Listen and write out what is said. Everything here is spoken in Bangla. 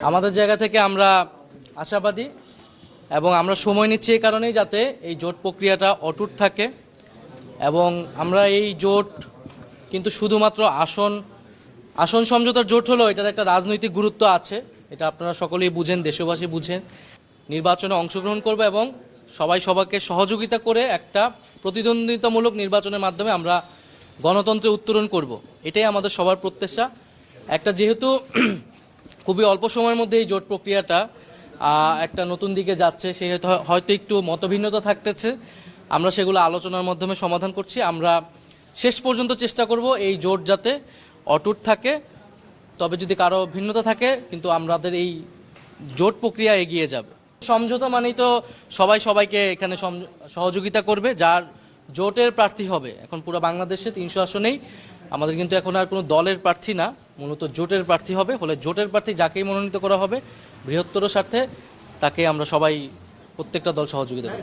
আমাদের জায়গা থেকে আমরা আশাবাদী এবং আমরা সময় নিচ্ছি এই কারণেই যাতে এই জোট প্রক্রিয়াটা অটুট থাকে এবং আমরা এই জোট কিন্তু শুধুমাত্র আসন সমঝোতার জোট হলো এটার একটা রাজনৈতিক গুরুত্ব আছে, এটা আপনারা সকলেই বুঝেন, দেশবাসী বুঝেন। নির্বাচনে অংশগ্রহণ করবে এবং সবাই সবাইকে সহযোগিতা করে একটা প্রতিদ্বন্দ্বিতামূলক নির্বাচনের মাধ্যমে আমরা গণতন্ত্রে উত্তরণ করব, এটাই আমাদের সবার প্রত্যাশা। একটা যেহেতু খুবই অল্প সময়ের মধ্যে এই জোট প্রক্রিয়াটা একটা নতুন দিকে যাচ্ছে, সেহেতু হয়তো একটু মতভিন্নতা থাকতেছে, আমরা সেগুলো আলোচনার মাধ্যমে সমাধান করছি। আমরা শেষ পর্যন্ত চেষ্টা করব এই জোট যাতে অটুট থাকে, তবে যদি কারো ভিন্নতা থাকে কিন্তু আমাদের এই জোট প্রক্রিয়া এগিয়ে যাবে। সমঝোতা মানেই তো সবাই সবাইকে এখানে সহযোগিতা করবে, যার জোটের প্রার্থী হবে। এখন পুরো বাংলাদেশে 300 আসনেই আমাদের কিন্তু এখন আর কোনো দলের প্রার্থী না, মূলত জোটের প্রার্থী হবে। ফলে জোটের প্রার্থী যাকেই মনোনীত করা হবে বৃহত্তর স্বার্থে তাকে আমরা সবাই প্রত্যেকটা দল সহযোগিতা করব।